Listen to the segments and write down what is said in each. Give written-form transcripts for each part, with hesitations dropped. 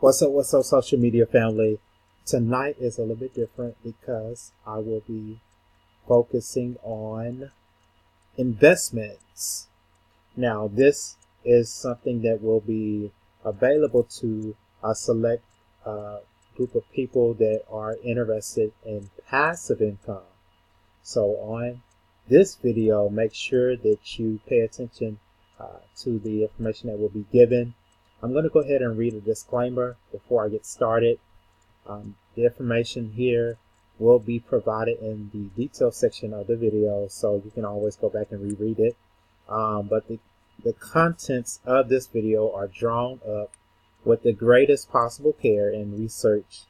What's up, social media family? Tonight is a little bit different because I will be focusing on investments. Now, this is something that will be available to a select group of people that are interested in passive income. So on this video, make sure that you pay attention to the information that will be given. I'm going to go ahead and read a disclaimer before I get started. The information here will be provided in the detail section of the video, so you can always go back and reread it. But the contents of this video are drawn up with the greatest possible care and research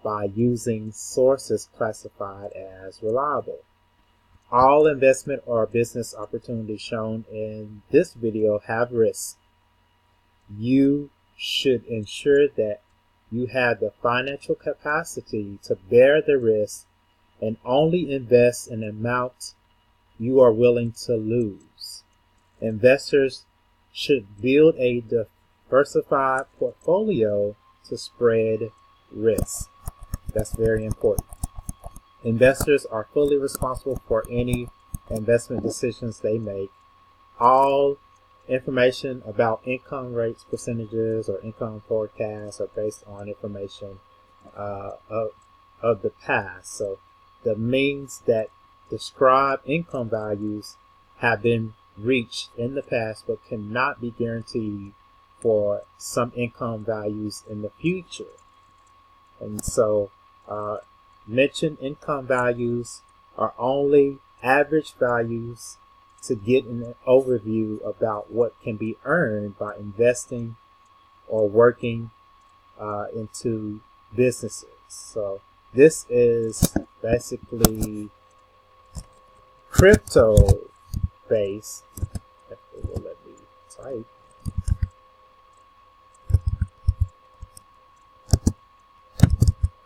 by using sources classified as reliable. All investment or business opportunities shown in this video have risks. You should ensure that you have the financial capacity to bear the risk and only invest in amounts you are willing to lose. Investors should build a diversified portfolio to spread risk. That's very important. Investors are fully responsible for any investment decisions they make. All information about income rates, percentages, or income forecasts are based on information of the past. So the means that describe income values have been reached in the past but cannot be guaranteed for some income values in the future. And so mentioned income values are only average values to get an overview about what can be earned by investing or working into businesses. So this is basically crypto based. If it will let me type.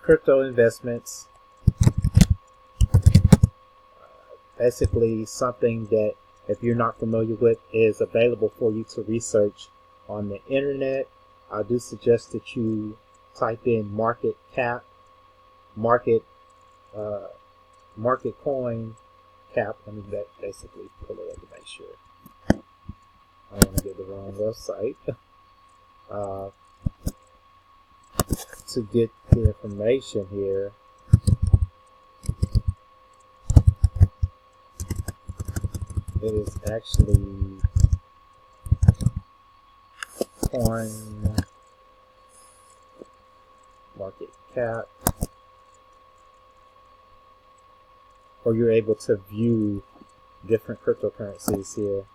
Crypto investments. Basically something that, if you're not familiar with, is available for you to research on the internet. I do suggest that you type in market cap, market coin cap. Let me basically pull it up to make sure I don't want to get the wrong website. To get the information here, it is actually coin market cap, or you're able to view different cryptocurrencies here.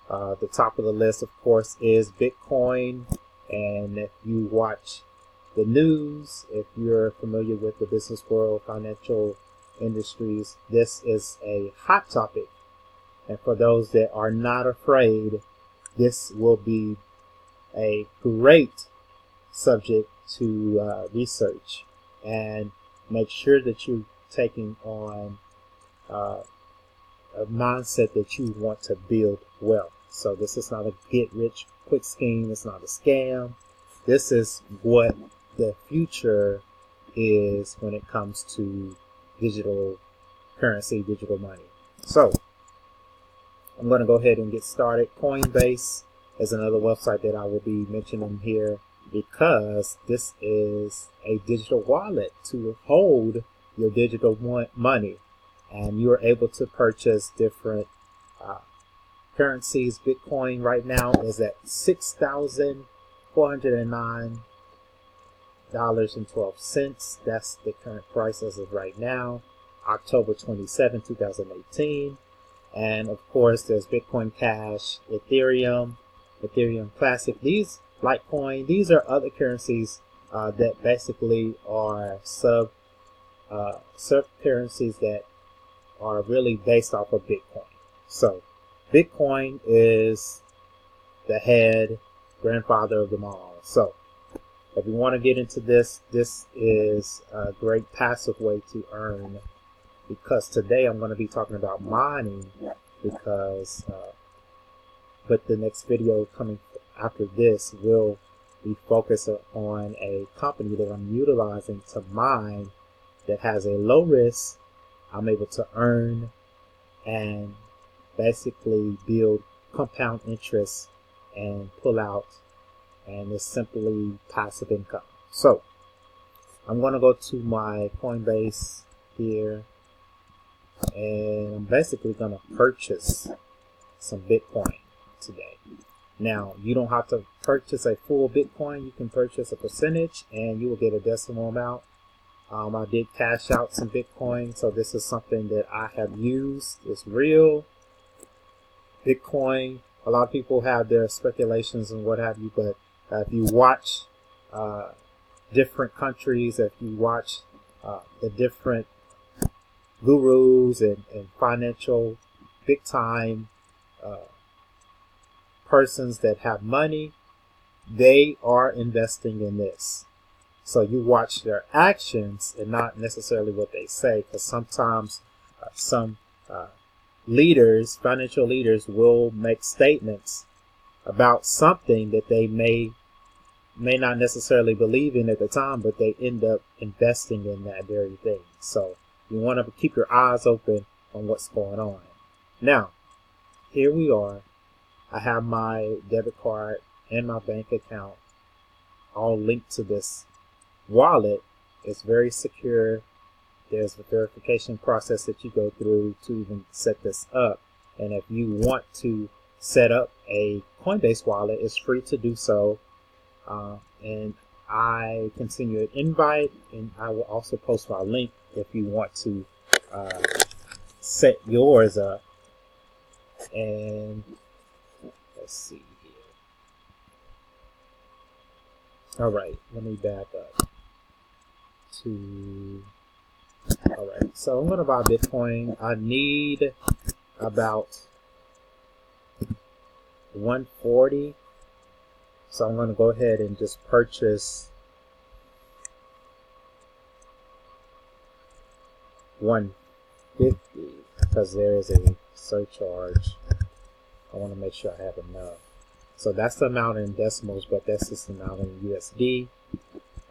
The top of the list, of course, is Bitcoin. And if you watch the news, if you're familiar with the business world, financial industries, this is a hot topic. And for those that are not afraid, this will be a great subject to research, and make sure that you're taking on a mindset that you want to build wealth. So this is not a get-rich-quick scheme. It's not a scam. This is what the future is when it comes to digital currency, digital money. So I'm going to go ahead and get started. Coinbase is another website that I will be mentioning here, because this is a digital wallet to hold your digital money, and you are able to purchase different currencies. Bitcoin right now is at $6,409.12. That's the current price as of right now, October 27, 2018. And of course, there's Bitcoin Cash, Ethereum Classic, these Litecoin. These are other currencies that basically are sub currencies that are really based off of Bitcoin. So Bitcoin is the grandfather of them all. So if you want to get into this, this is a great passive way to earn, because today I'm going to be talking about mining, because but the next video coming after this will we focus on a company that I'm utilizing to mine that has a low risk. I'm able to earn and basically build compound interest and pull out, and it's simply passive income. So I'm going to go to my Coinbase here, and I'm basically going to purchase some Bitcoin today. Now, you don't have to purchase a full Bitcoin. You can purchase a percentage and you will get a decimal amount. I did cash out some Bitcoin, so this is something that I have used. It's real. Bitcoin, a lot of people have their speculations and what have you, but if you watch different countries, if you watch the different gurus and financial big time persons that have money, they are investing in this. So you watch their actions and not necessarily what they say, because sometimes some leaders, financial leaders, will make statements about something that they may not necessarily believe in at the time, but they end up investing in that very thing. So you want to keep your eyes open on what's going on. Now, here we are. I have my debit card and my bank account all linked to this wallet. It's very secure. There's a verification process that you go through to even set this up. And if you want to set up a Coinbase wallet, it's free to do so. And I can send you an invite, and I will also post my link if you want to set yours up. And let's see here. All right, let me back up to. All right, so I'm going to buy Bitcoin. I need about 140. So I'm going to go ahead and just purchase 150 because there is a surcharge. I want to make sure I have enough. So that's the amount in decimals, but that's just the amount in USD.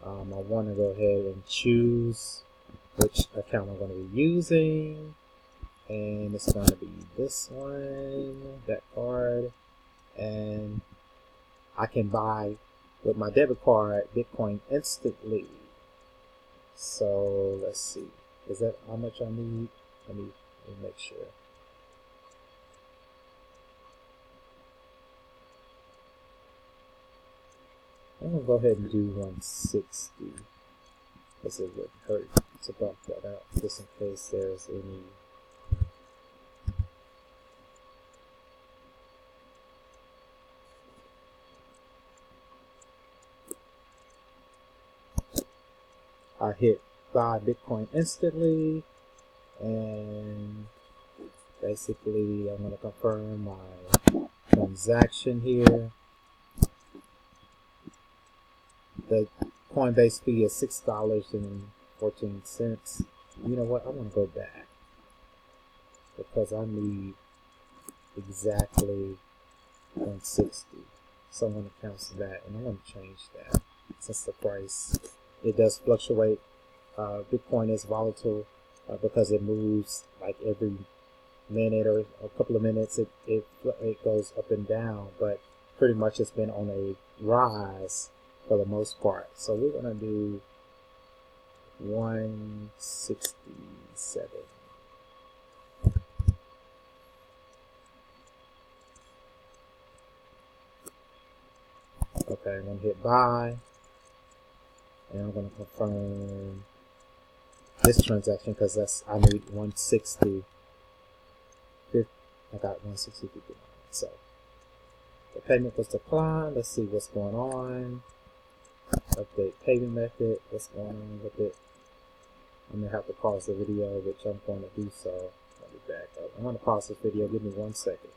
I want to go ahead and choose which account I'm going to be using. And it's going to be this one, that card. And I can buy with my debit card Bitcoin instantly. So let's see. Is that how much I need? Let me make sure. I'm going to go ahead and do 160 because it would hurt to bump that out just in case there's any. I hit buy Bitcoin instantly, and basically I'm going to confirm my transaction here. The Coinbase fee is $6.14. You know what? I want to go back because I need exactly 160. So I'm going to cancel that, and I'm going to change that since the price, it does fluctuate. Bitcoin is volatile because it moves like every minute or a couple of minutes. It goes up and down, but pretty much it's been on a rise for the most part. So we're going to do 167. Okay, I'm going to hit buy. And I'm going to confirm this transaction because I need 160. I got 160.59. So the payment was declined. Let's see what's going on. Update payment method. What's going on with it? I'm going to have to pause the video, which I'm going to do so. I'll be back up. I'm going to pause this video. Give me 1 second.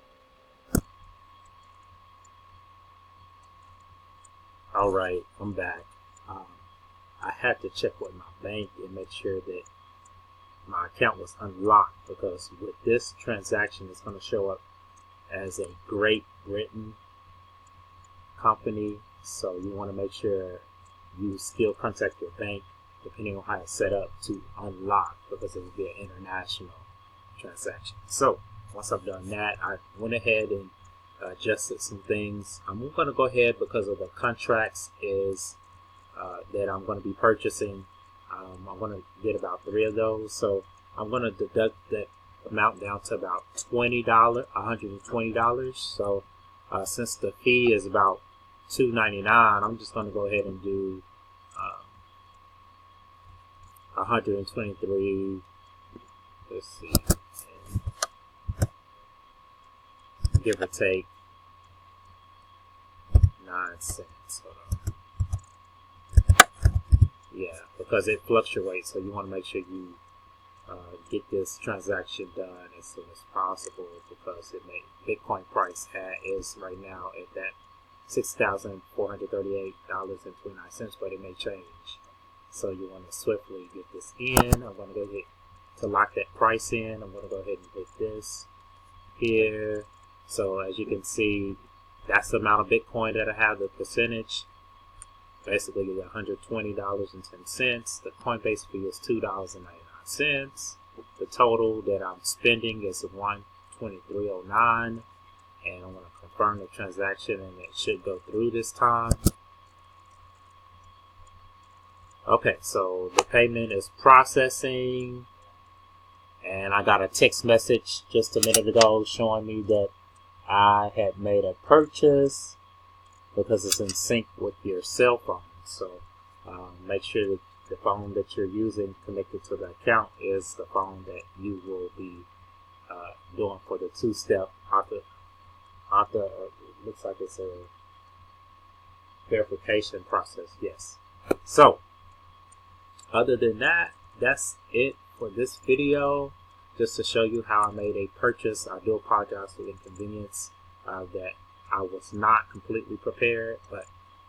All right, I'm back. I had to check with my bank and make sure that my account was unlocked, because with this transaction, it's going to show up as a Great Britain company. So you want to make sure you still contact your bank, depending on how it's set up, to unlock, because it will be an international transaction. So once I've done that, I went ahead and adjusted some things. I'm going to go ahead, because of the contracts is that I'm going to be purchasing. I'm going to get about 3 of those. So I'm going to deduct that amount down to about $120. So since the fee is about $2.99, I'm just going to go ahead and do 123. Let's see, give or take 9 cents. Hold on. Yeah, because it fluctuates, so you want to make sure you get this transaction done as soon as possible, because Bitcoin price is right now at that $6,438.29, but it may change. So you want to swiftly get this in. I'm going to go ahead to lock that price in. I'm going to go ahead and hit this here. So as you can see, that's the amount of Bitcoin that I have, the percentage. Basically $120.10. The Coinbase fee is $2.99. The total that I'm spending is $123.09. And I'm going to confirm the transaction, and it should go through this time. Okay, so the payment is processing, and I got a text message just a minute ago showing me that I had made a purchase, because it's in sync with your cell phone. So make sure that the phone that you're using connected to the account is the phone that you will be doing for the two-step looks like it's a verification process. Yes. So other than that, that's it for this video, just to show you how I made a purchase. I do apologize for the inconvenience that I was not completely prepared, but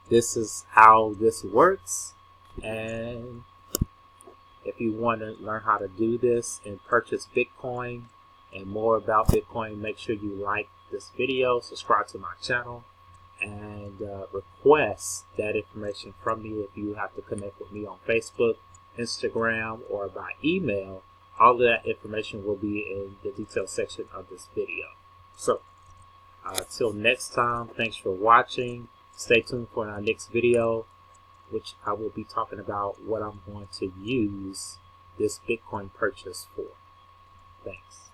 this is how this works. And if you want to learn how to do this and purchase Bitcoin and more about Bitcoin, make sure you like this video, subscribe to my channel, and request that information from me. If you have to connect with me on Facebook, Instagram, or by email, all of that information will be in the details section of this video. So till next time, thanks for watching. Stay tuned for our next video, which I will be talking about what I'm going to use this Bitcoin purchase for. Thanks.